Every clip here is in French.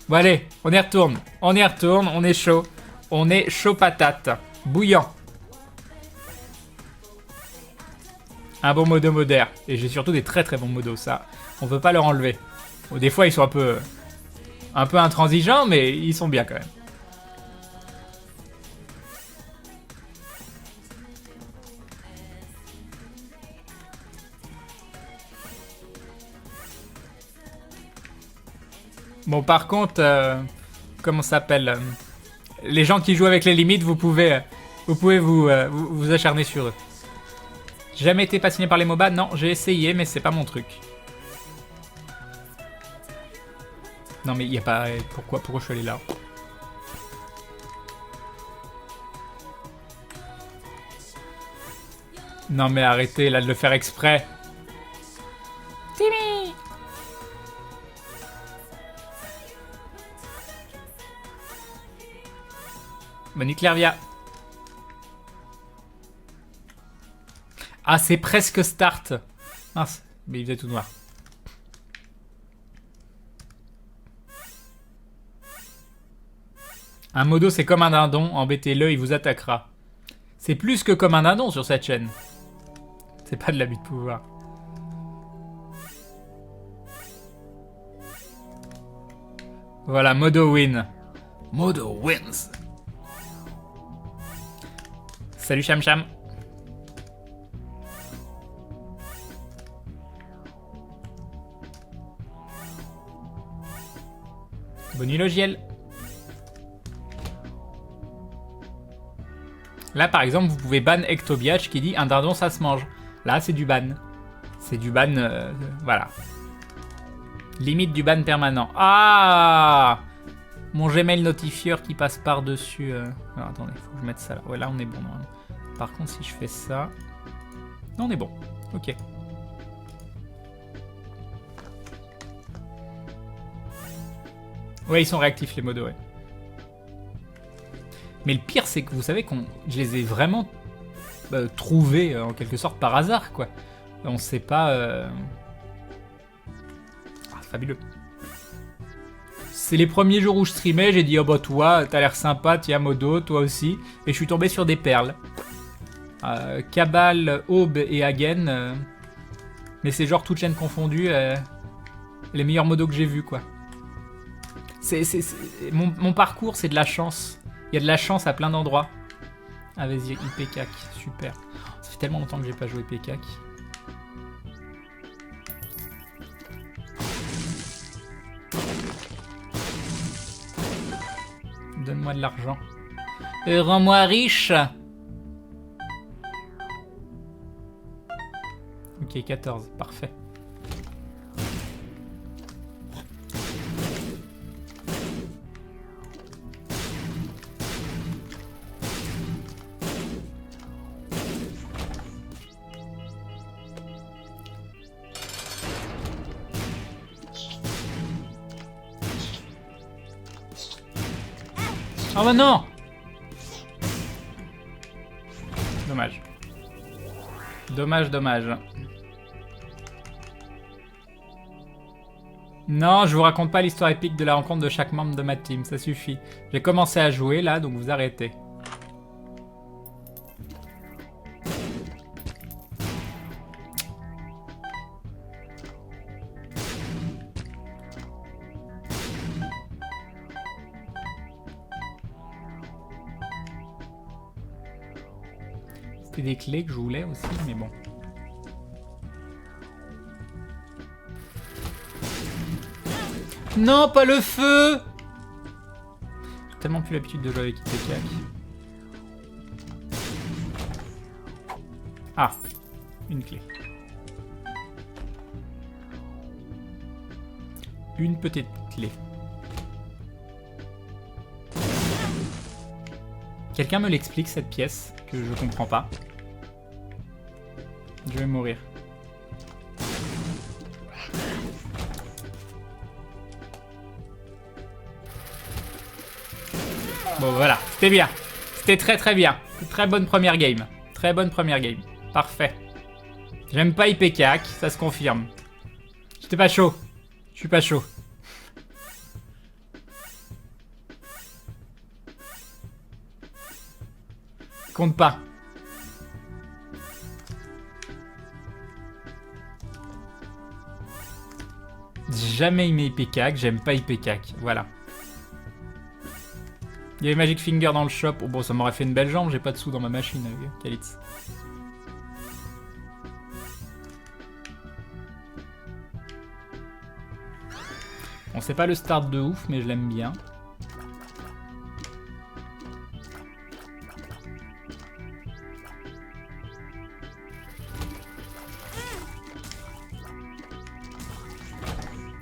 Bon allez, on y retourne. On y retourne, on est chaud. On est chaud patate. Bouillant. Un bon modo moderne. Et j'ai surtout des très très bons modos, ça. On peut pas leur enlever. Bon, des fois ils sont un peu intransigeants, mais ils sont bien quand même. Bon, par contre, comment ça s'appelle les gens qui jouent avec les limites, vous pouvez vous acharner sur eux. J'ai jamais été passionné par les MOBA, non, j'ai essayé, mais c'est pas mon truc. Non, mais il y a pas... Pourquoi je suis allé là? Non, mais arrêtez là de le faire exprès. Timmy! Monique Lervia. Ah, c'est presque start. Mince, mais il faisait tout noir. Un modo, c'est comme un dindon. Embêtez-le, il vous attaquera. C'est plus que comme un dindon sur cette chaîne. C'est pas de l'abus de pouvoir. Voilà, modo win. Modo wins. Salut Cham Cham. Bonne nuit Logiel. Là par exemple vous pouvez ban Ectobiach qui dit un dindon ça se mange. Là c'est du ban. C'est du ban, voilà. Limite du ban permanent. Ah, mon Gmail notifieur qui passe par-dessus. Alors, attendez, faut que je mette ça là. Ouais, là on est bon normalement. Par contre, si je fais ça... Non, on est bon. Ok. Ouais, ils sont réactifs les modos, ouais. Mais le pire, c'est que vous savez je les ai vraiment trouvés en quelque sorte par hasard, quoi. On sait pas... Ah, c'est fabuleux. C'est les premiers jours où je streamais, j'ai dit « Oh bah toi, t'as l'air sympa, tiens modo, toi aussi. » Et je suis tombé sur des perles. Cabal, Aube et Hagen. Mais c'est genre toute chaîne confondue. Les meilleurs modos que j'ai vus, quoi. Mon parcours, c'est de la chance. Il y a de la chance à plein d'endroits. Ah, vas-y, IPCAC, super. Ça fait tellement longtemps que j'ai pas joué IPCAC. Donne-moi de l'argent. Rends-moi riche. Ok, 14, parfait. Oh bah non! Dommage. Dommage, dommage. Non, je vous raconte pas l'histoire épique de la rencontre de chaque membre de ma team, ça suffit. J'ai commencé à jouer là, donc vous arrêtez. C'était des clés que je voulais aussi, mais bon. Non, pas le feu! J'ai tellement plus l'habitude de jouer avec IPCAC. Ah, une clé. Une petite clé. Quelqu'un me l'explique cette pièce que je comprends pas. Je vais mourir. Bon voilà, c'était bien. C'était très très bien. Très bonne première game. Très bonne première game. Parfait. J'aime pas IPCAC, ça se confirme. J'étais pas chaud. Je suis pas chaud. compte pas. J'ai jamais aimé IPCAC, j'aime pas IPCAC, voilà. Il y avait Magic Finger dans le shop, oh bon ça m'aurait fait une belle jambe, j'ai pas de sous dans ma machine, Kalitz. Bon c'est pas le start de ouf, mais je l'aime bien.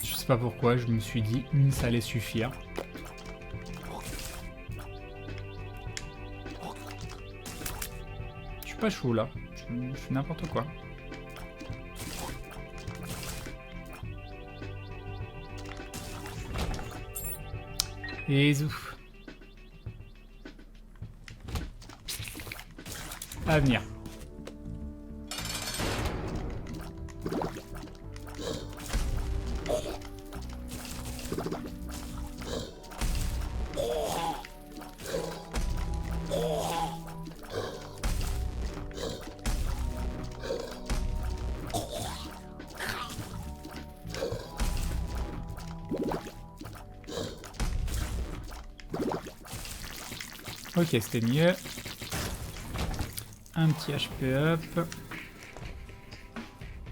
Je sais pas pourquoi, je me suis dit une ça allait suffire. Je suis pas chaud là, je fais n'importe quoi. Et zouf. À venir. Ok, c'était mieux. Un petit HP up.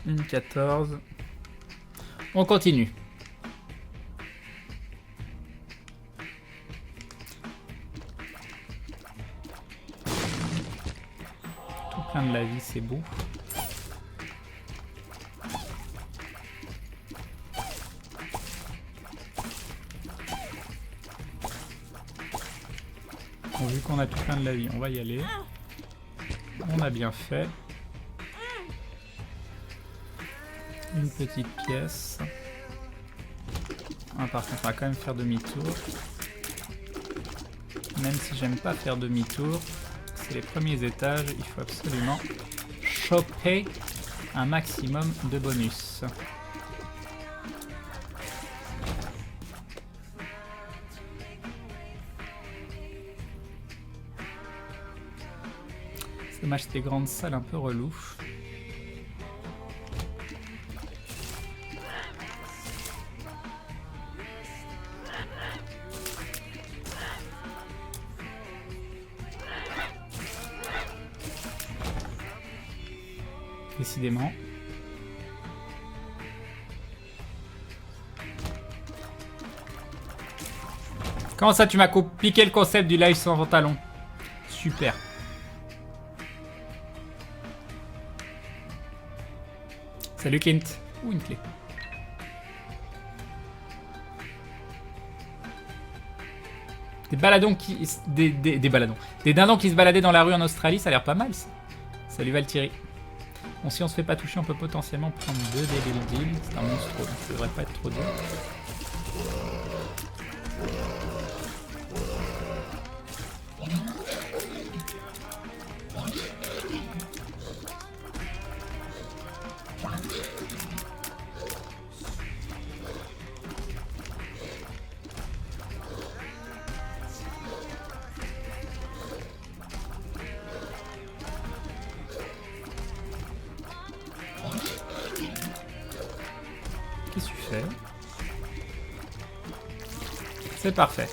Une 14. On continue. Tout plein de la vie, c'est beau. Bon, vu qu'on a tout plein de la vie, on va y aller. On a bien fait. Une petite pièce. Ah, par contre, on va quand même faire demi-tour. Même si j'aime pas faire demi-tour, c'est les premiers étages, il faut absolument choper un maximum de bonus. C'est dommage, c'est des grandes salles un peu relou. Décidément. Comment ça, tu m'as piqué le concept du live sans pantalon? Super. Salut Clint. Ouh, une clé. Des baladons qui... Des baladons. Des dindons qui se baladaient dans la rue en Australie, ça a l'air pas mal ça. Salut Valtteri. Bon, si on se fait pas toucher, on peut potentiellement prendre 2 Devil Deal. C'est un monstre, donc ça devrait pas être trop dur. Qu'est-ce que tu fais? C'est parfait.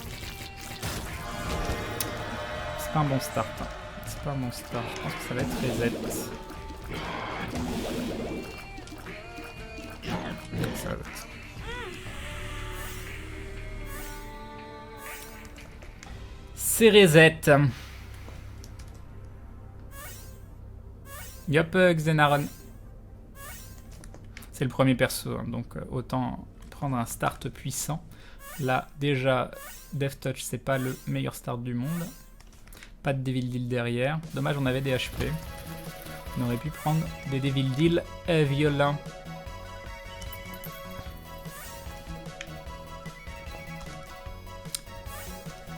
C'est pas un bon start. Hein. C'est pas un bon start. Je pense que ça va être reset. Ça va être... C'est reset. Yop, Xenaron. C'est le premier perso, hein, donc autant prendre un start puissant. Là, déjà, Death Touch, c'est pas le meilleur start du monde. Pas de Devil Deal derrière. Dommage, on avait des HP. On aurait pu prendre des Devil Deal violents.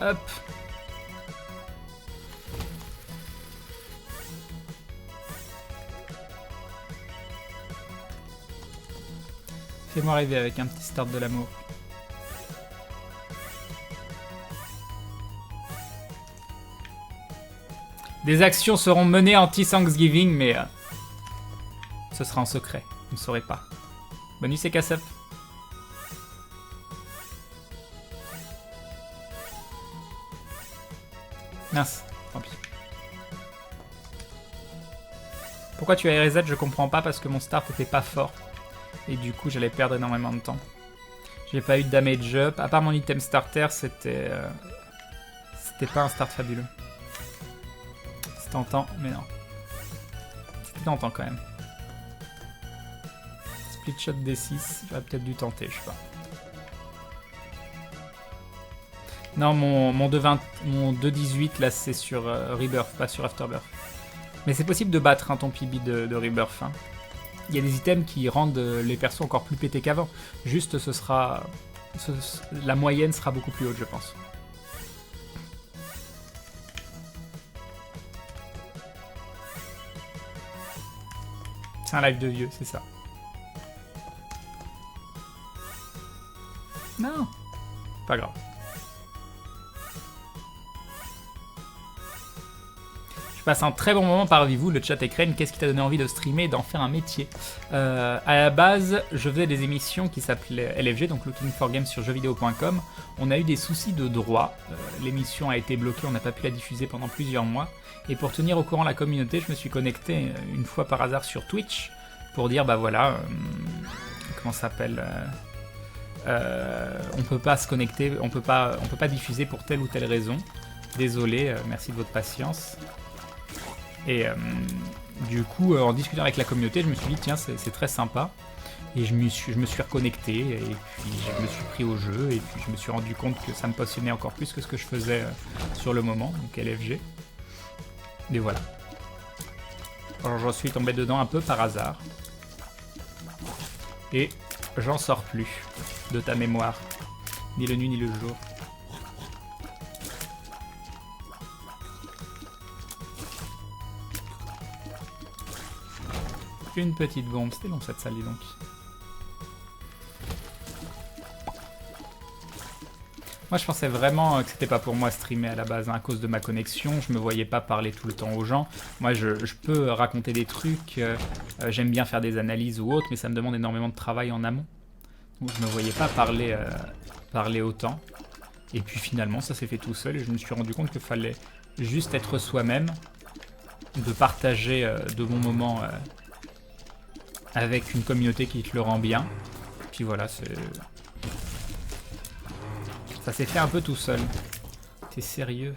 Hop. Fais-moi rêver avec un petit start de l'amour. Des actions seront menées anti-Thanksgiving, mais ce sera en secret. Vous ne saurez pas. Bonus et casse-up. Mince, tant pis. Pourquoi tu as reset, je comprends pas, parce que mon start était pas fort. Et du coup, j'allais perdre énormément de temps. J'ai pas eu de damage up. À part mon item starter, c'était pas un start fabuleux. C'est tentant, mais non. C'était tentant quand même. Split shot D6, j'aurais peut-être dû tenter, je sais pas. Non, mon 2-18 là, c'est sur Rebirth, pas sur Afterbirth. Mais c'est possible de battre ton PB de Rebirth. Hein. Il y a des items qui rendent les persos encore plus pétés qu'avant. Juste, ce sera... la moyenne sera beaucoup plus haute, je pense. C'est un live de vieux, c'est ça. Non, pas grave. Je passe un très bon moment parmi vous, le chat écran. Qu'est-ce qui t'a donné envie de streamer et d'en faire un métier? À la base, je faisais des émissions qui s'appelaient LFG, donc Looking for Games sur jeuxvideo.com. On a eu des soucis de droit. L'émission a été bloquée, on n'a pas pu la diffuser pendant plusieurs mois. Et pour tenir au courant la communauté, je me suis connecté une fois par hasard sur Twitch pour dire, bah voilà, comment ça s'appelle on peut pas se connecter, on peut pas diffuser pour telle ou telle raison. Désolé, merci de votre patience. Et du coup, en discutant avec la communauté, je me suis dit, tiens, c'est très sympa. Et je me suis reconnecté, et puis je me suis pris au jeu, et puis je me suis rendu compte que ça me passionnait encore plus que ce que je faisais sur le moment, donc LFG. Et voilà. Alors je suis tombé dedans un peu par hasard. Et j'en sors plus de ta mémoire. Ni le nuit ni le jour. Une petite bombe, c'était long cette salle, dis donc. Moi je pensais vraiment que c'était pas pour moi streamer à la base, hein, à cause de ma connexion, je me voyais pas parler tout le temps aux gens. Moi je peux raconter des trucs, j'aime bien faire des analyses ou autre, mais ça me demande énormément de travail en amont. Donc je me voyais pas parler autant. Et puis finalement ça s'est fait tout seul et je me suis rendu compte qu'il fallait juste être soi-même, de partager de bons moments avec une communauté qui te le rend bien. Puis voilà, ça s'est fait un peu tout seul. T'es sérieux?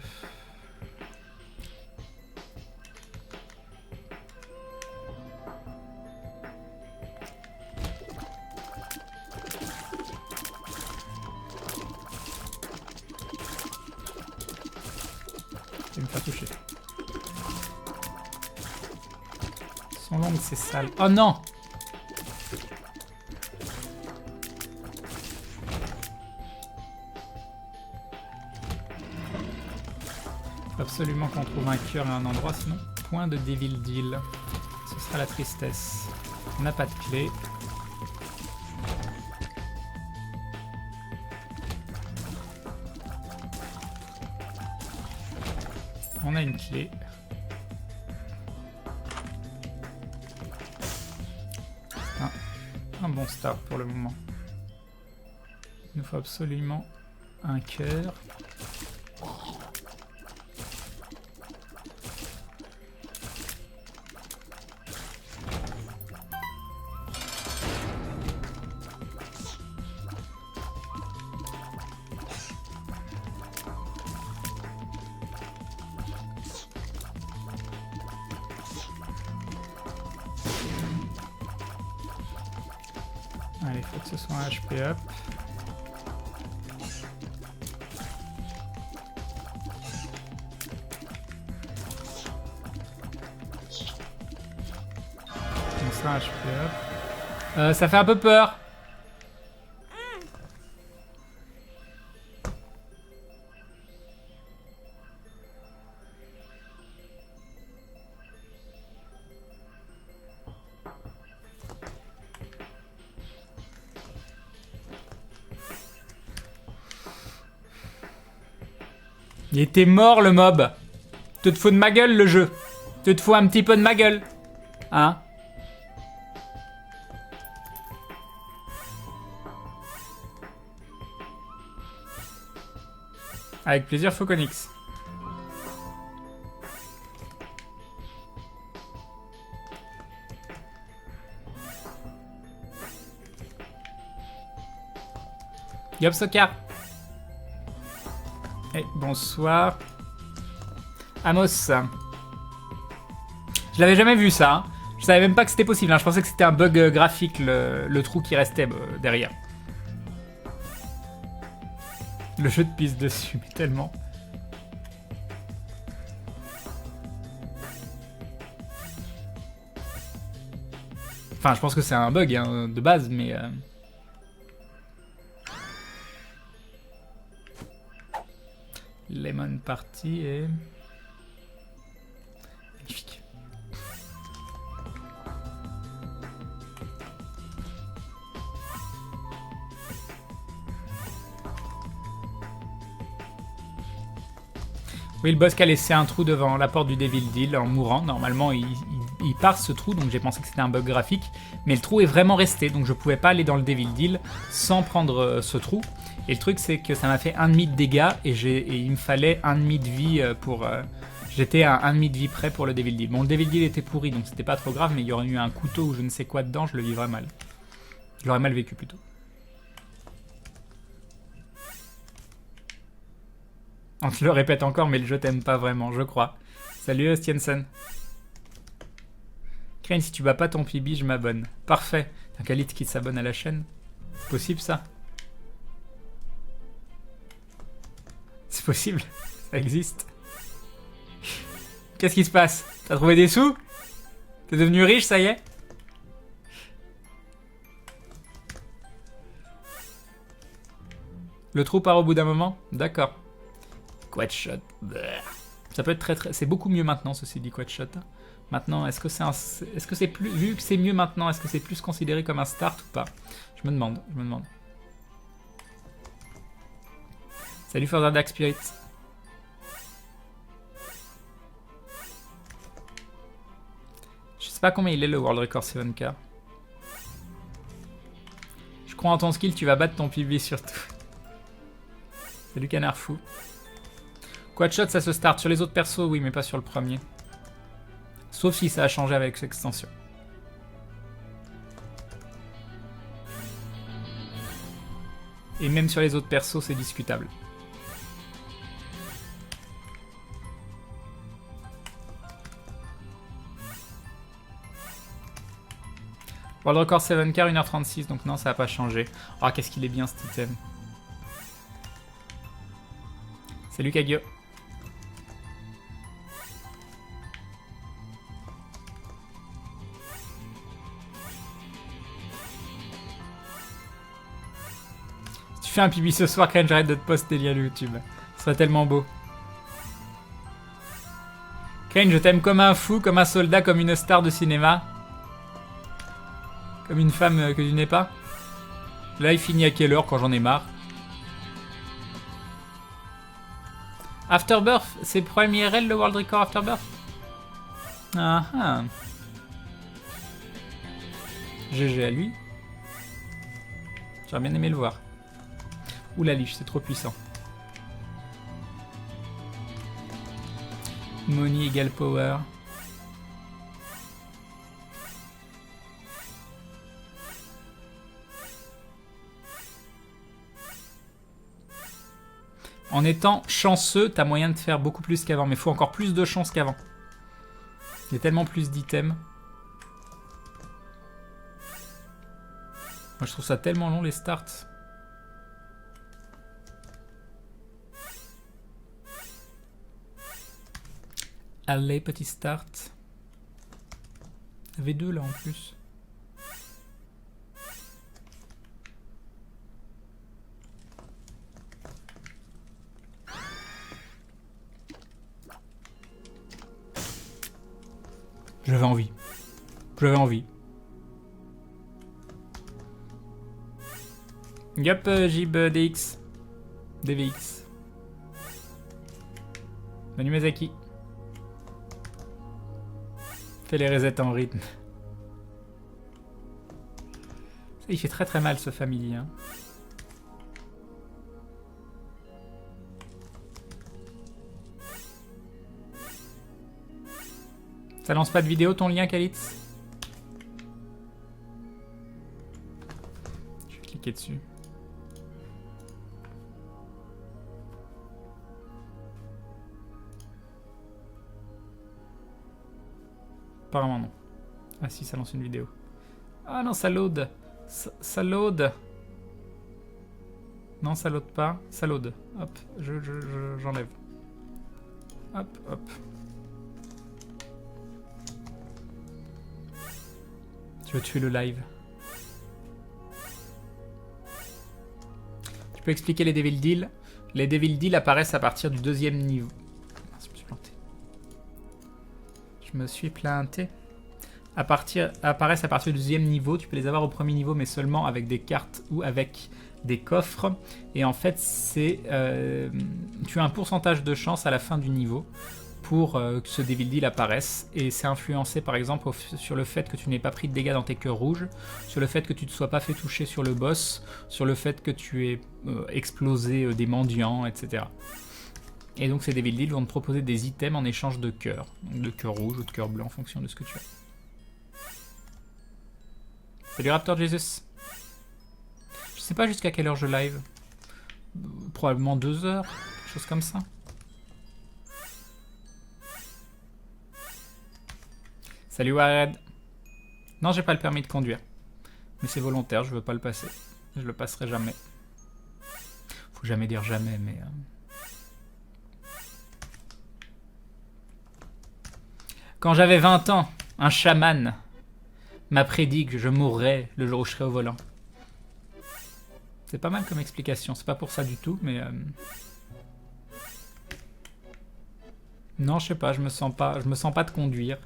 Je vais me faire toucher. Ils sont longues ces salles. Oh non! Absolument qu'on trouve un cœur et un endroit, sinon point de Devil Deal. Ce sera la tristesse. On n'a pas de clé. On a une clé. Un bon start pour le moment. Il nous faut absolument un cœur. Allez, faut que ce soit un HP up. Bon, ça, un HP up. Ça fait un peu peur. Il était mort le mob. Tu te fous de ma gueule, le jeu. Tu te fous un petit peu de ma gueule. Hein? Avec plaisir, Fauconix. Yop Sokar. Et bonsoir. Amos. Je l'avais jamais vu ça. Hein. Je savais même pas que c'était possible. Hein. Je pensais que c'était un bug graphique, le trou qui restait derrière. Le jeu de pisse dessus, mais tellement. Enfin, je pense que c'est un bug hein, de base, mais... Lemon Party et... Magnifique. Oui, le boss qui a laissé un trou devant la porte du Devil Deal en mourant. Normalement, il part ce trou, donc j'ai pensé que c'était un bug graphique. Mais le trou est vraiment resté, donc je pouvais pas aller dans le Devil Deal sans prendre ce trou. Et le truc, c'est que ça m'a fait 1,5 de dégâts et il me fallait 1,5 de vie pour... J'étais à 1,5 de vie près pour le Devil Deal. Bon, le Devil Deal était pourri, donc c'était pas trop grave, mais il y aurait eu un couteau ou je ne sais quoi dedans, je le vivrais mal. Je l'aurais mal vécu plutôt. On te le répète encore, mais le jeu t'aime pas vraiment, je crois. Salut Stiensen. Crane, si tu bats pas ton PB, je m'abonne. Parfait. T'as un Khalid qui s'abonne à la chaîne. C'est possible ça? C'est possible? Ça existe? Qu'est-ce qui se passe? T'as trouvé des sous? T'es devenu riche, ça y est? Le trou part au bout d'un moment? D'accord. Quadshot. Ça peut être très... C'est beaucoup mieux maintenant, ceci dit, Quadshot. Maintenant, est-ce que c'est plus... Vu que c'est mieux maintenant, est-ce que c'est plus considéré comme un start ou pas? Je me demande. Salut Further Dark Spirit. Je sais pas combien il est le World Record 7K. Je crois en ton skill, tu vas battre ton PB surtout. Salut Canard Fou. Quadshot, ça se start. Sur les autres persos, oui, mais pas sur le premier. Sauf si ça a changé avec cette extension. Et même sur les autres persos, c'est discutable. World Record 7K, 1h36, donc non, ça n'a pas changé. Oh, qu'est-ce qu'il est bien cet item. Salut Kagyo. Si tu fais un pipi ce soir, Crane, j'arrête de te poster liens YouTube. Ce serait tellement beau. Crane, je t'aime comme un fou, comme un soldat, comme une star de cinéma. Comme une femme que tu n'es pas. Là, il finit à quelle heure quand j'en ai marre? Afterbirth, c'est Prime IRL le World Record Afterbirth? Ah ah. GG à lui. J'aurais bien aimé le voir. Ouh la liche, c'est trop puissant. Money égale power. En étant chanceux, t'as moyen de faire beaucoup plus qu'avant. Mais il faut encore plus de chance qu'avant. Il y a tellement plus d'items. Moi, je trouve ça tellement long, les starts. Allez, petit start. Il y avait deux, là, en plus. J'avais envie. J'avais envie. Yup, Jib DX. DVX. Manu Mazaki. Fais les resets en rythme. Il fait très très mal ce Family. Hein. Ça lance pas de vidéo ton lien, Kalitz? Je vais cliquer dessus. Apparemment non. Ah si, ça lance une vidéo. Ah non, ça load. Ça load. Non, ça load pas. Ça load. Hop, j'enlève. Hop, hop. Tu veux tuer le live. Tu peux expliquer les Devil Deals? Les Devil Deals apparaissent à partir du 2e niveau. Ah, je me suis planté. Je me suis planté. Apparaissent à partir du 2e niveau. Tu peux les avoir au 1er niveau, mais seulement avec des cartes ou avec des coffres. Et en fait, c'est tu as un pourcentage de chance à la fin du niveau pour que ce Devil Deal apparaisse. Et c'est influencé par exemple sur le fait que tu n'aies pas pris de dégâts dans tes cœurs rouges, sur le fait que tu ne te sois pas fait toucher sur le boss, sur le fait que tu aies explosé des mendiants, etc. Et donc ces Devil Deals vont te proposer des items en échange de cœurs. Donc de cœur rouge ou de cœur blanc en fonction de ce que tu as. Salut Raptor Jesus. Je sais pas jusqu'à quelle heure je live. Probablement 2 heures, quelque chose comme ça. Salut Wared. Non, j'ai pas le permis de conduire. Mais c'est volontaire, je veux pas le passer. Je le passerai jamais. Faut jamais dire jamais, mais... Quand j'avais 20 ans, un chaman m'a prédit que je mourrais le jour où je serai au volant. C'est pas mal comme explication, c'est pas pour ça du tout, mais... Non, je sais pas, je me sens pas de conduire.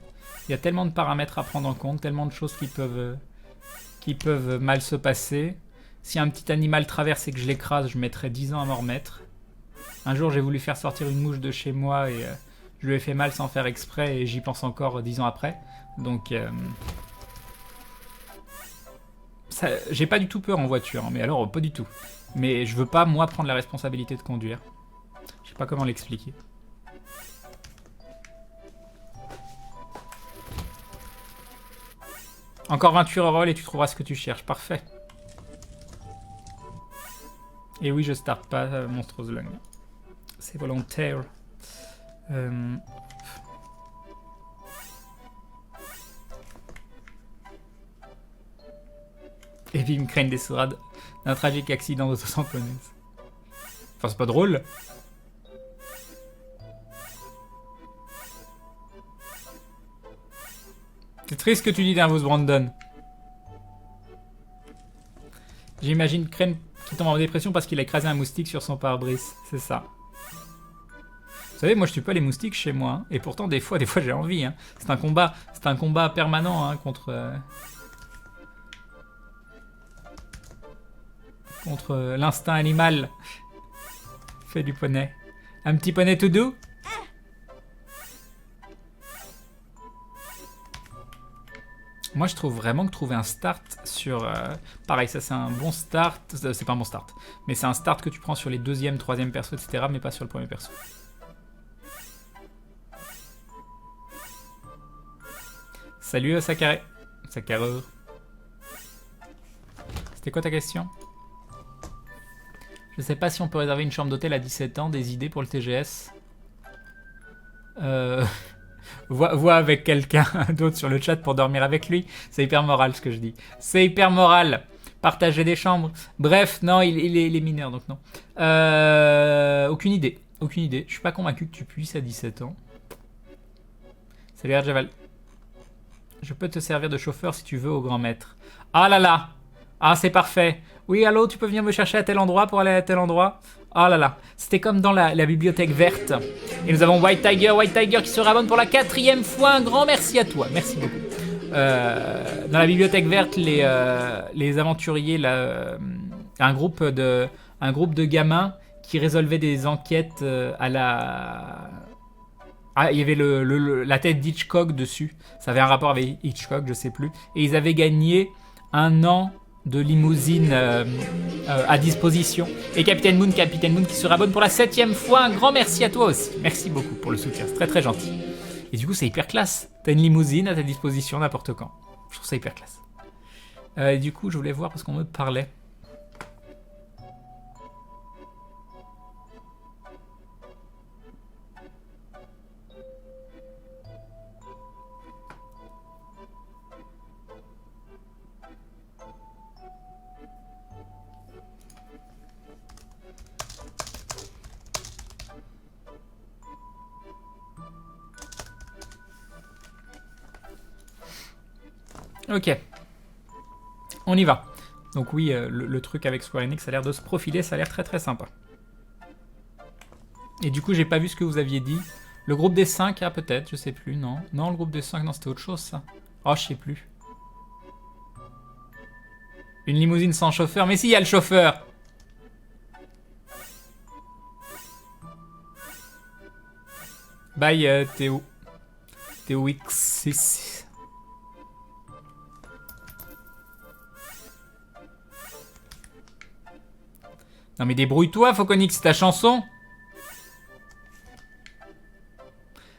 Il y a tellement de paramètres à prendre en compte, tellement de choses qui peuvent mal se passer. Si un petit animal traverse et que je l'écrase, je mettrai 10 ans à m'en remettre. Un jour, j'ai voulu faire sortir une mouche de chez moi et je lui ai fait mal sans faire exprès et j'y pense encore 10 ans après. Donc... j'ai pas du tout peur en voiture, hein, mais alors pas du tout. Mais je veux pas, moi, prendre la responsabilité de conduire. Je sais pas comment l'expliquer. Encore 28 rerolls et tu trouveras ce que tu cherches. Parfait. Et oui, je starte pas Monstrous Lung. C'est volontaire. Et puis ils me craignent des sourades d'un tragique accident d'auto-tamponneuse. Enfin, c'est pas drôle. C'est triste ce que tu dis, Nervous Brandon. J'imagine Crane qui tombe en dépression parce qu'il a écrasé un moustique sur son pare-brise. C'est ça. Vous savez, moi je tue pas les moustiques chez moi. Hein. Et pourtant, des fois j'ai envie. Hein. C'est un combat permanent hein, contre l'instinct animal. Fait du poney. Un petit poney tout doux. Moi, je trouve vraiment que trouver un start sur... pareil, ça c'est un bon start. C'est pas un bon start. Mais c'est un start que tu prends sur les 2e, 3e persos, etc. Mais pas sur le premier perso. Salut Sakare. Sakare. C'était quoi ta question? Je sais pas si on peut réserver une chambre d'hôtel à 17 ans. Des idées pour le TGS? Vois avec quelqu'un d'autre sur le chat pour dormir avec lui. C'est hyper moral ce que je dis. C'est hyper moral. Partager des chambres. Bref, non, il est mineur, donc non. Aucune idée. Aucune idée. Je suis pas convaincu que tu puisses à 17 ans. Salut Arjaval. Je peux te servir de chauffeur si tu veux au grand maître. Ah là là. Ah, c'est parfait. Oui, allô, tu peux venir me chercher à tel endroit pour aller à tel endroit? Ah là là. C'était comme dans la bibliothèque verte. Et nous avons White Tiger qui se rabonne pour la 4e fois. Un grand merci à toi. Merci beaucoup. Dans la bibliothèque verte, les aventuriers, un groupe de gamins qui résolvaient des enquêtes à Ah, il y avait la tête d'Hitchcock dessus. Ça avait un rapport avec Hitchcock, je sais plus. Et ils avaient gagné 1 an de limousine à disposition. Et Capitaine Moon qui se rabonne pour la 7e fois. Un grand merci à toi aussi. Merci beaucoup pour le soutien, c'est très très gentil. Et du coup, c'est hyper classe. T'as une limousine à ta disposition n'importe quand. Je trouve ça hyper classe. Et du coup, je voulais voir parce qu'on me parlait. Ok. On y va. Donc oui, le truc avec Square Enix a l'air de se profiler, ça a l'air très très sympa. Et du coup, j'ai pas vu ce que vous aviez dit. Le groupe des 5, ah peut-être, je sais plus, non. Non, le groupe des 5, non, c'était autre chose ça. Oh, je sais plus. Une limousine sans chauffeur, mais si, il y a le chauffeur. Bye Théo. Théo X6. Non mais débrouille-toi, Fauconix, c'est ta chanson.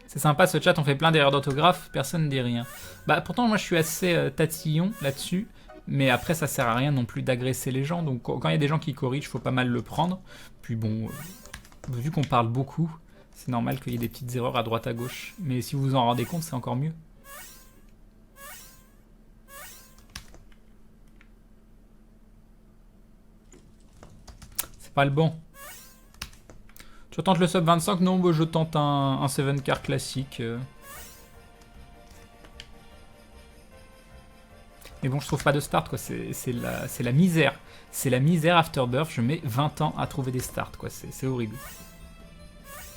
C'est sympa ce chat, on fait plein d'erreurs d'orthographe, personne ne dit rien. Bah pourtant moi je suis assez tatillon là-dessus, mais après ça sert à rien non plus d'agresser les gens, donc quand il y a des gens qui corrigent, faut pas mal le prendre. Puis bon, vu qu'on parle beaucoup, c'est normal qu'il y ait des petites erreurs à droite à gauche. Mais si vous vous en rendez compte, c'est encore mieux. C'est pas le bon. Tu tentes le sub 25? Non, bah, je tente un 7 car classique. Mais bon, je trouve pas de start, quoi. C'est la misère. C'est la misère Afterbirth. Je mets 20 ans à trouver des starts, quoi. C'est horrible.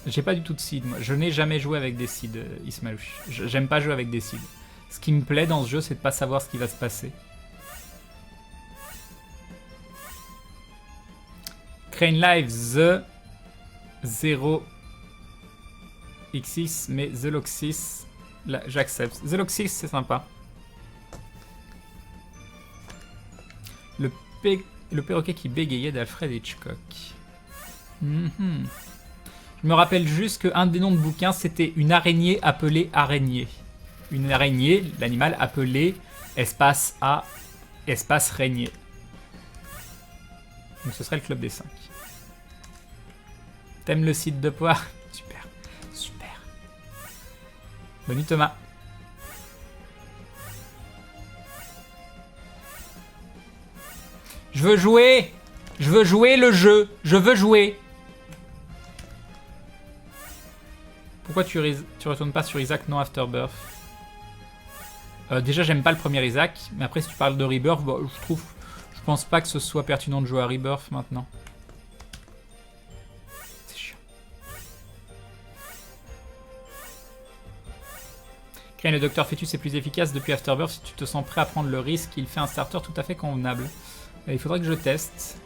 J'ai pas du tout de seed, moi. Je n'ai jamais joué avec des seeds, Ismalouche. J'aime pas jouer avec des seeds. Ce qui me plaît dans ce jeu, c'est de pas savoir ce qui va se passer. Crane Live, The 0x6, mais The Loxis, j'accepte. The Loxis, c'est sympa. Le perroquet qui bégayait d'Alfred Hitchcock. Je me rappelle juste qu'un des noms de bouquins, c'était une araignée appelée araignée. Une araignée, l'animal appelé espace A, espace régnier. Donc ce serait le club des 5. T'aimes le site de poire? Super, super. Bonne nuit Thomas. Je veux jouer. Je veux jouer le jeu. Je veux jouer. Pourquoi tu retournes pas sur Isaac, non Afterbirth? Déjà, j'aime pas le premier Isaac. Mais après, si tu parles de Rebirth, bah, je pense pas que ce soit pertinent de jouer à Rebirth maintenant. C'est chiant. Crane le Docteur Fetus est plus efficace depuis Afterbirth. Si tu te sens prêt à prendre le risque, il fait un starter tout à fait convenable. Il faudrait que je teste.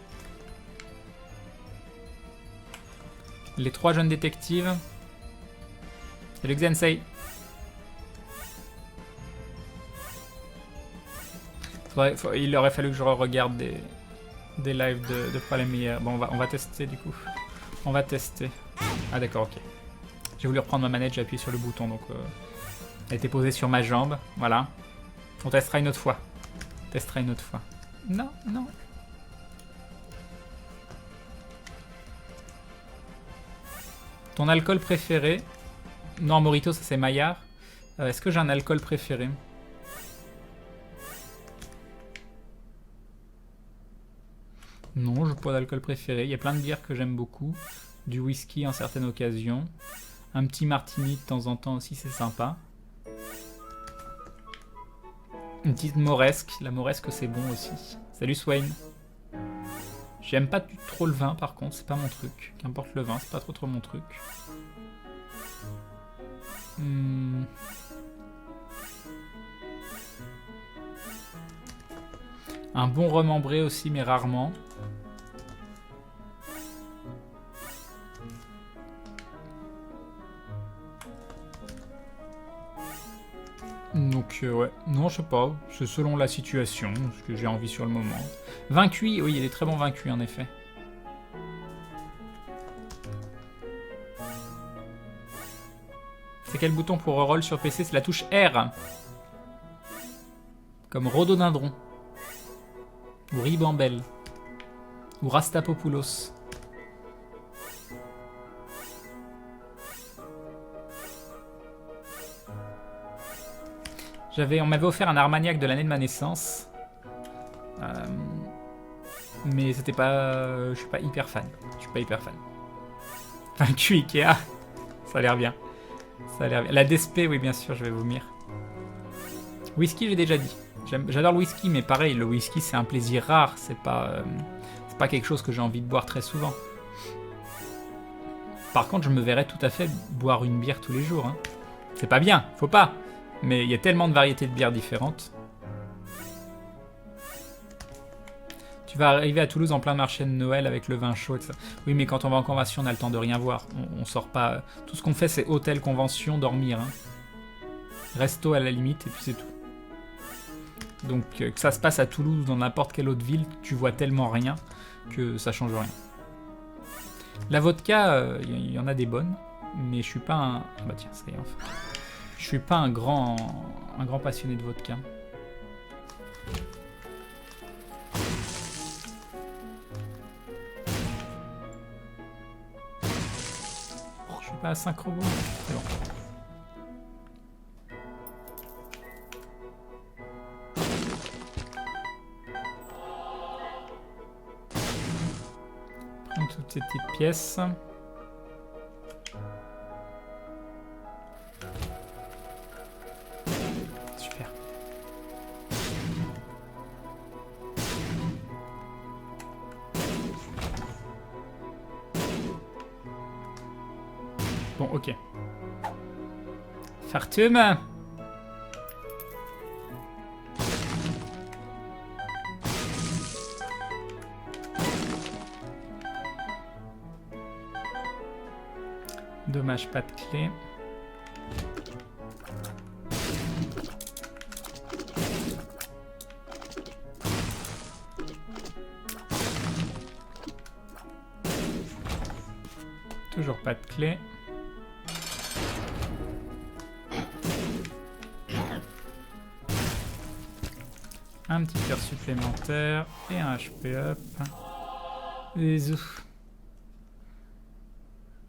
Les 3 jeunes détectives. Salut Xensei. Il aurait fallu que je regarde des lives de problèmes hier. Bon, on va tester du coup. On va tester. Ah d'accord, ok. J'ai voulu reprendre ma manette, j'ai appuyé sur le bouton, donc elle était posée sur ma jambe. Voilà. On testera une autre fois. On testera une autre fois. Non, non. Ton alcool préféré? Non, Morito, ça c'est Maillard. Est-ce que j'ai un alcool préféré? Non, je n'ai pas d'alcool préféré. Il y a plein de bières que j'aime beaucoup. Du whisky en certaines occasions. Un petit martini de temps en temps aussi, c'est sympa. Une petite moresque. La moresque, c'est bon aussi. Salut Swain. J'aime pas trop le vin, par contre. C'est pas mon truc. Qu'importe le vin, c'est pas trop mon truc. Un bon rhum ambré aussi, mais rarement. Donc ouais, non je sais pas, c'est selon la situation, ce que j'ai envie sur le moment. Vin cuit, oui il y a des très bons vins cuits en effet. C'est quel bouton pour reroll sur PC? C'est la touche R. Comme Rhododendron. Ou Ribambelle. Ou Rastapopoulos. On m'avait offert un Armagnac de l'année de ma naissance. Mais c'était pas... je suis pas hyper fan. Je suis pas hyper fan. Enfin, cuit Ikea. Ça a l'air bien. Ça a l'air bien. La DSP, oui, bien sûr, je vais vomir. Whisky, j'ai déjà dit. J'adore le whisky, mais pareil, le whisky, c'est un plaisir rare. C'est pas quelque chose que j'ai envie de boire très souvent. Par contre, je me verrais tout à fait boire une bière tous les jours. Hein. C'est pas bien, faut pas. Mais il y a tellement de variétés de bières différentes. Tu vas arriver à Toulouse en plein marché de Noël avec le vin chaud et tout ça. Oui, mais quand on va en convention, on a le temps de rien voir. On sort pas... Tout ce qu'on fait, c'est hôtel, convention, dormir. Hein. Resto à la limite, et puis c'est tout. Donc, que ça se passe à Toulouse ou dans n'importe quelle autre ville, tu vois tellement rien que ça change rien. La vodka, il y en a des bonnes, mais je suis pas un... Ah bah tiens, ça y est, enfin. Je suis pas un grand passionné de vodka. Je suis pas à 5 robots. C'est bon. Prendre toutes ces petites pièces. Super. Bon, ok. Fartum. Dommage, pas de clé. Toujours pas de clé. Un petit cœur supplémentaire et un HP up. Les ouf.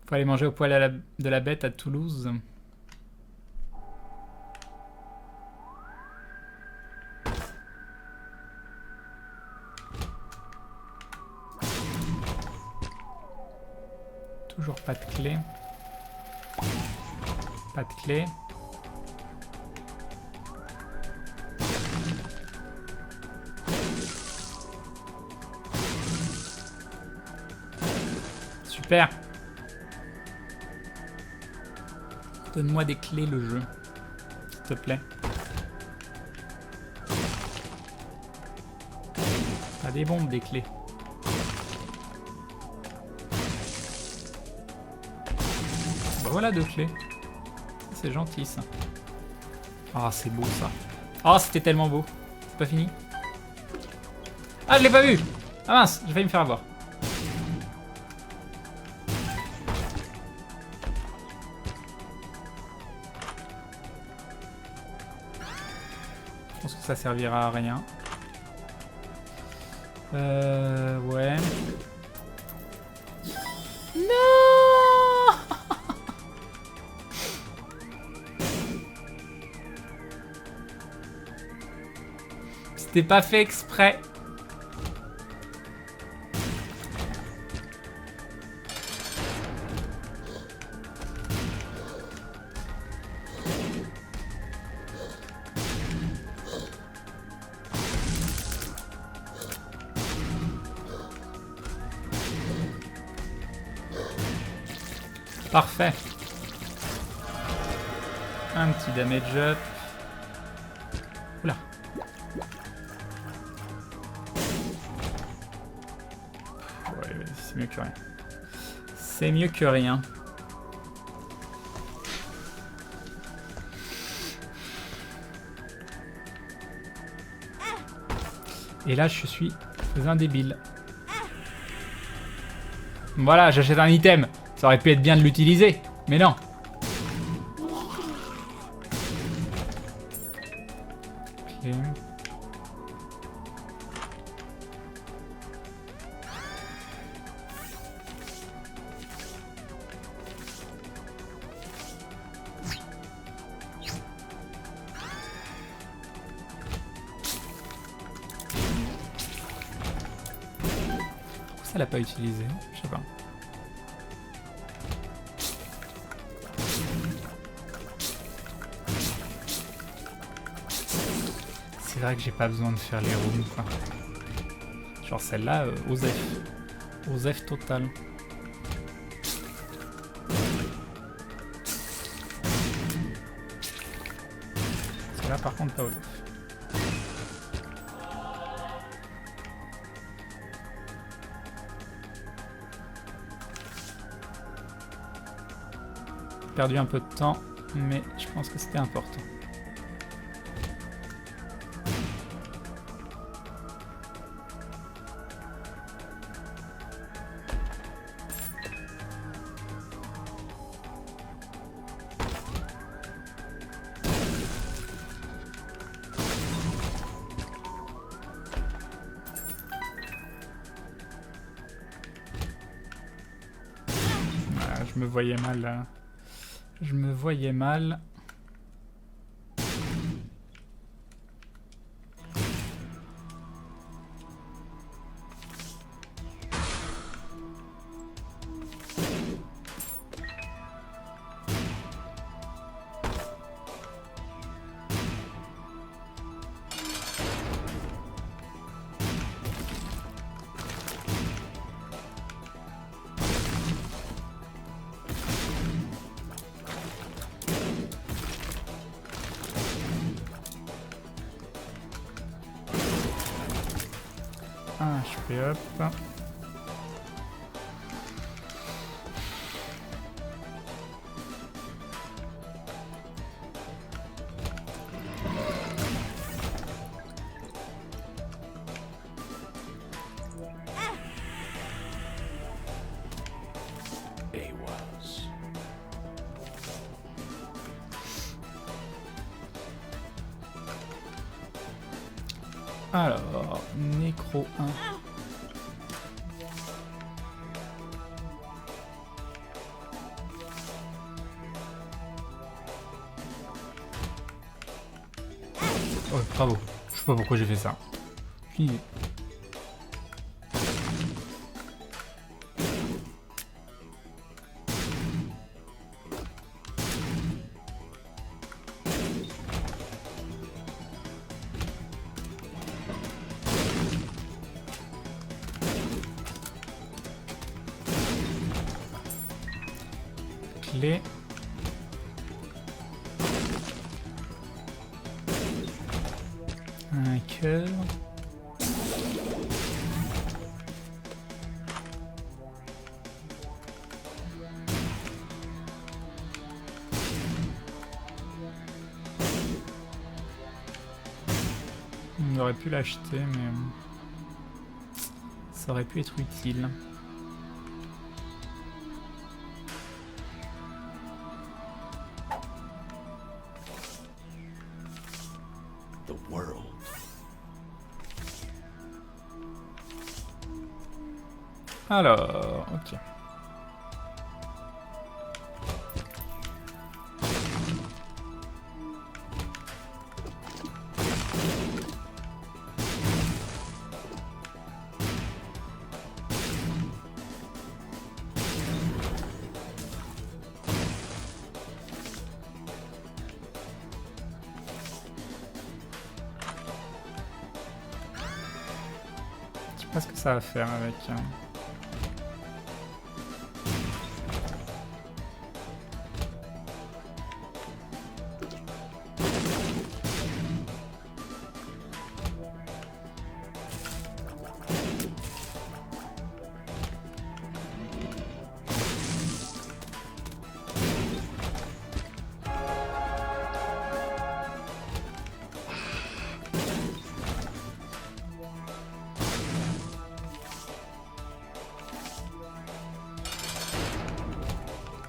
Faut aller manger au poil de la bête à Toulouse. Toujours pas de clé. Pas de clé. Super. Donne-moi des clés, le jeu. S'il te plaît. Pas des bombes, des clés. Bah voilà 2 clés. C'est gentil, ça. Ah, c'est beau, ça. Ah, c'était tellement beau. C'est pas fini? Ah, je l'ai pas vu! Ah mince, j'ai failli me faire avoir. Je pense que ça servira à rien. Ouais. Non! C'était pas fait exprès. Parfait. Un petit damage up. Oula. Ouais, c'est mieux que rien. C'est mieux que rien. Et là, je suis un débile. Voilà, j'achète un item. Ça aurait pu être bien de l'utiliser, mais non. Ok. Ça l'a pas utilisé, je sais pas. C'est vrai que j'ai pas besoin de faire les rooms quoi. Genre celle-là, Osef. Osef total. Celle-là par contre pas Osef. Perdu un peu de temps, mais je pense que c'était important. Voilà, je me voyais mal là. Je me voyais mal. Un HP up. Alors, Nécro 1. Oh, bravo. Je sais pas pourquoi j'ai fait ça. Aucune idée. Clé. Un cœur. On aurait pu l'acheter, mais ça aurait pu être utile. Alors, ok. Je sais pas ce que ça va faire avec...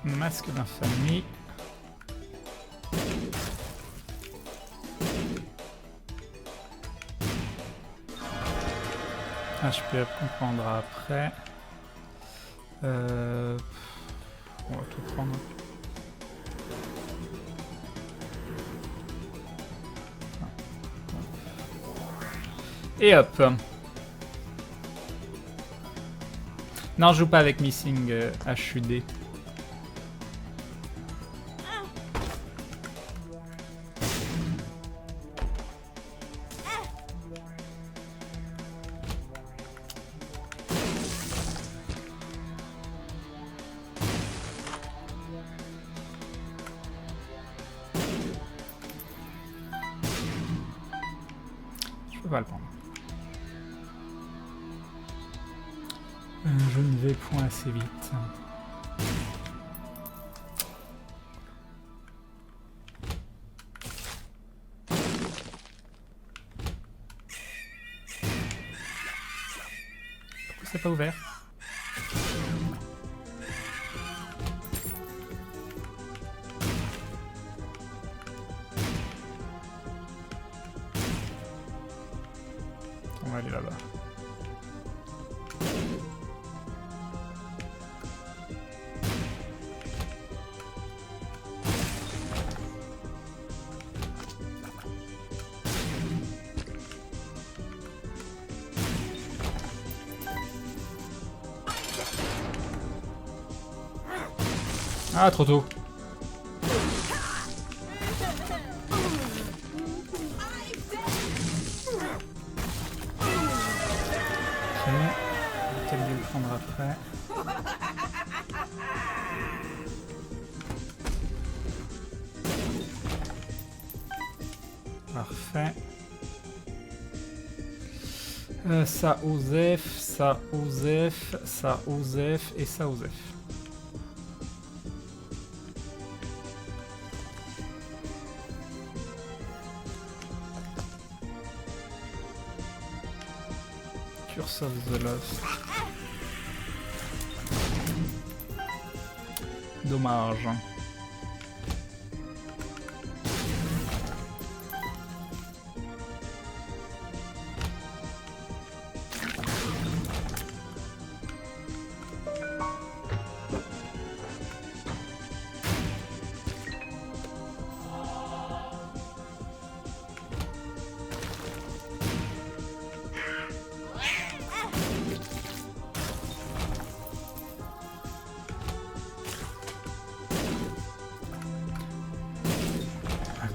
Masque d'infamie. Ah, je peux comprendre après. On va tout prendre. Et hop. Non, je joue pas avec Missing HUD. Je peux pas le prendre. Je ne vais point assez vite. Pourquoi c'est pas ouvert? On va aller là-bas. Ah, trop tôt. Ok. Peut-être bien le prendre après. Parfait. Ça Osef, ça Osef, ça Osef et ça Osef. Curse of the Lost. Dommage.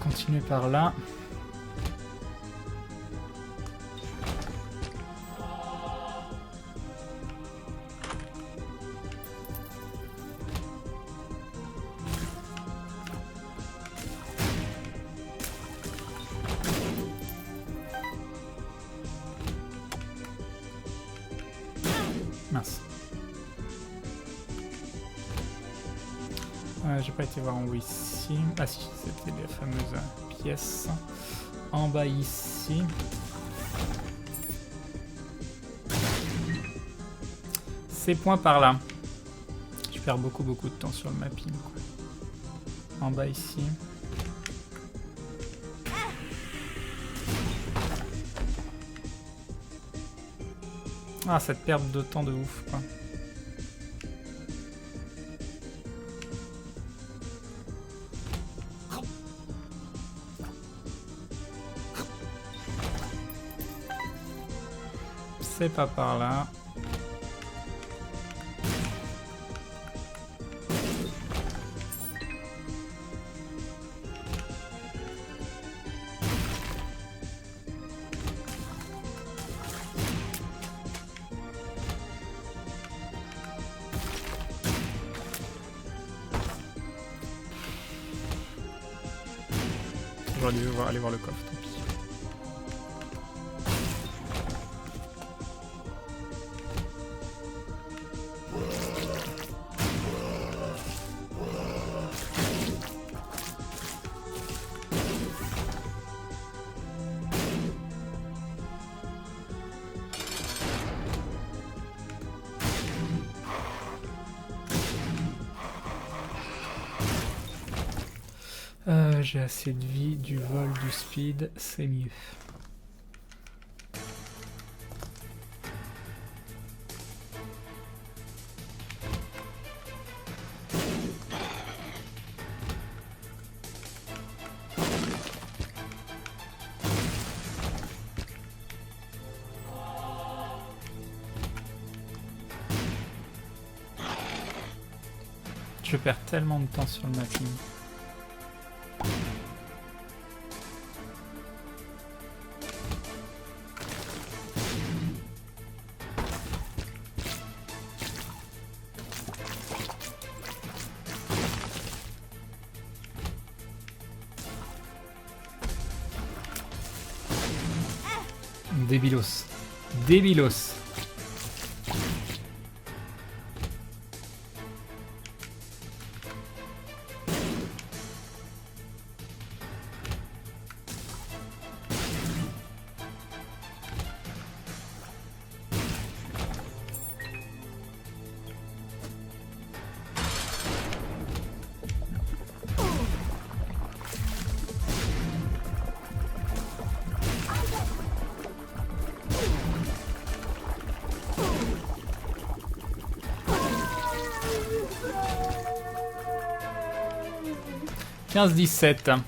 Continuer par là. Mince. J'ai pas été voir en haut ici. Ah si, c'était les fameuses pièces. En bas ici. Ces points par là. Je perds beaucoup de temps sur le mapping, quoi. En bas ici. Ah, cette perte de temps de ouf, quoi. C'est pas par là. J'aurais dû aller voir le coffre, tant pis. j'ai assez de vie, du vol, du speed, c'est mieux. Je perds tellement de temps sur le mapping. Débilos. Débilos. « 15-17. »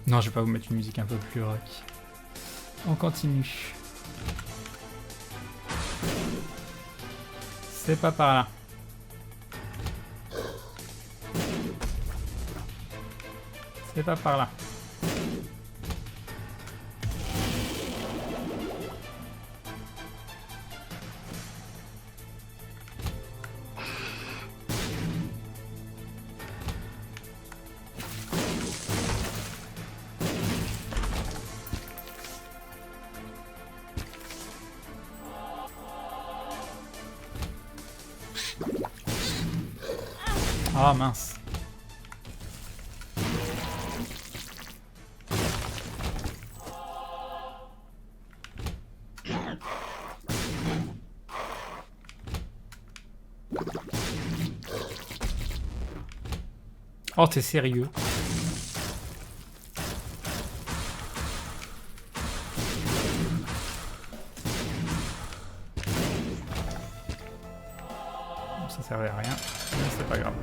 Non, je vais pas vous mettre une musique un peu plus rock. On continue. C'est pas par là. C'est pas par là. Ah mince. Oh, t'es sérieux? Ça servait à rien, mais c'est pas grave.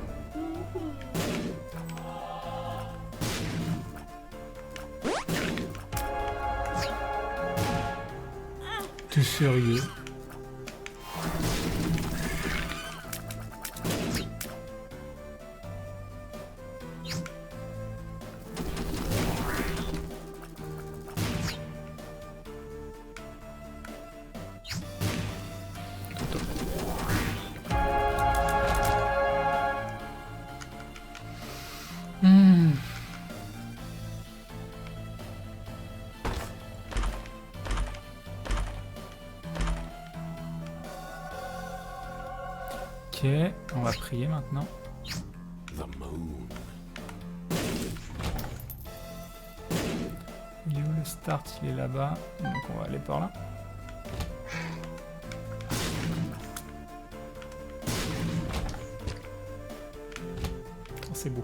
T'es sérieux? Ok, on va prier maintenant. Il est où le start? Il est là-bas. Donc on va aller par là. Oh, c'est beau.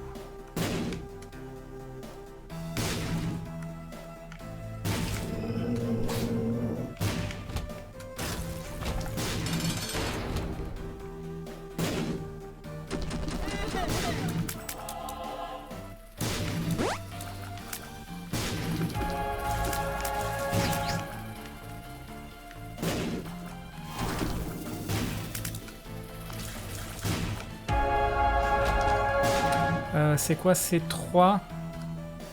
C'est quoi ces 3?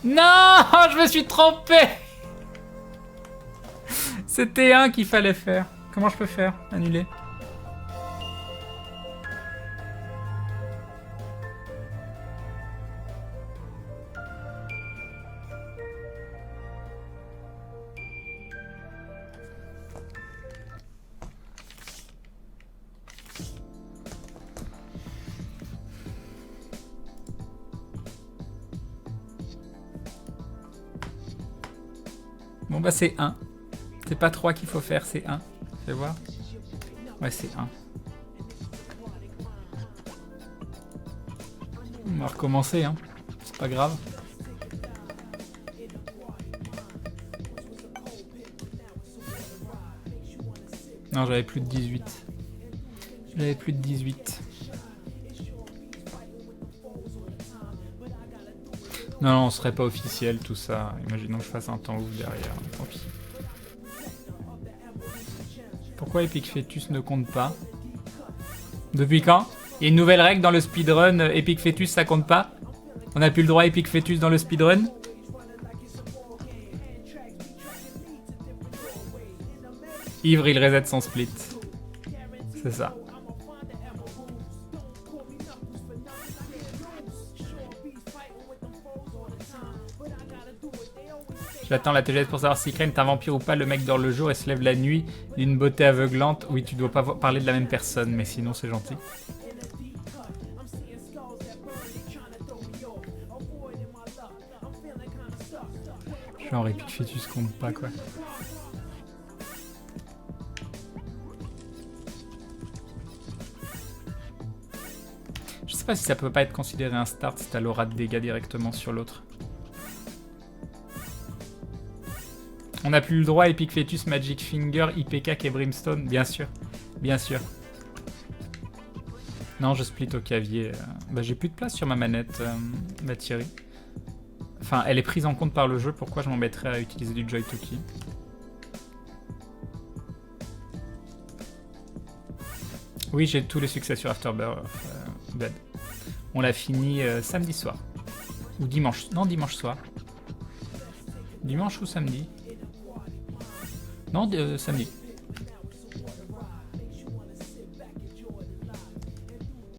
Non, je me suis trompé. C'était un qu'il fallait faire. Comment je peux faire? Annuler. Bon bah c'est 1. C'est pas 3 qu'il faut faire, c'est 1. Fais voir. Ouais, c'est 1. On va recommencer, hein. C'est pas grave. Non, j'avais plus de 18. J'avais plus de 18. Non, non, on serait pas officiel tout ça. Imaginons que je fasse un temps ouf derrière. Tant pis. Pourquoi Epic Fetus ne compte pas? Depuis quand? Il y a une nouvelle règle dans le speedrun. Epic Fetus, ça compte pas? On a plus le droit à Epic Fetus dans le speedrun? Ivre, il reset son split. C'est ça. J'attends la TGS pour savoir si Crane est un vampire ou pas. Le mec dort le jour et se lève la nuit d'une beauté aveuglante. Oui, tu dois pas parler de la même personne, mais sinon c'est gentil. Genre Epic Fetus compte pas quoi. Je sais pas si ça peut pas être considéré un start si t'as l'aura de dégâts directement sur l'autre. On n'a plus le droit à Epic Fetus, Magic Finger, IPK et Brimstone, bien sûr. Bien sûr. Non, je split au clavier. Bah, j'ai plus de place sur ma manette, bah, Thierry. Enfin, elle est prise en compte par le jeu, pourquoi je m'embêterais à utiliser du Joytoki? Oui, j'ai tous les succès sur Afterbirth Dead. On l'a fini samedi soir. Ou dimanche. Non, dimanche soir. Dimanche ou samedi? Non, samedi.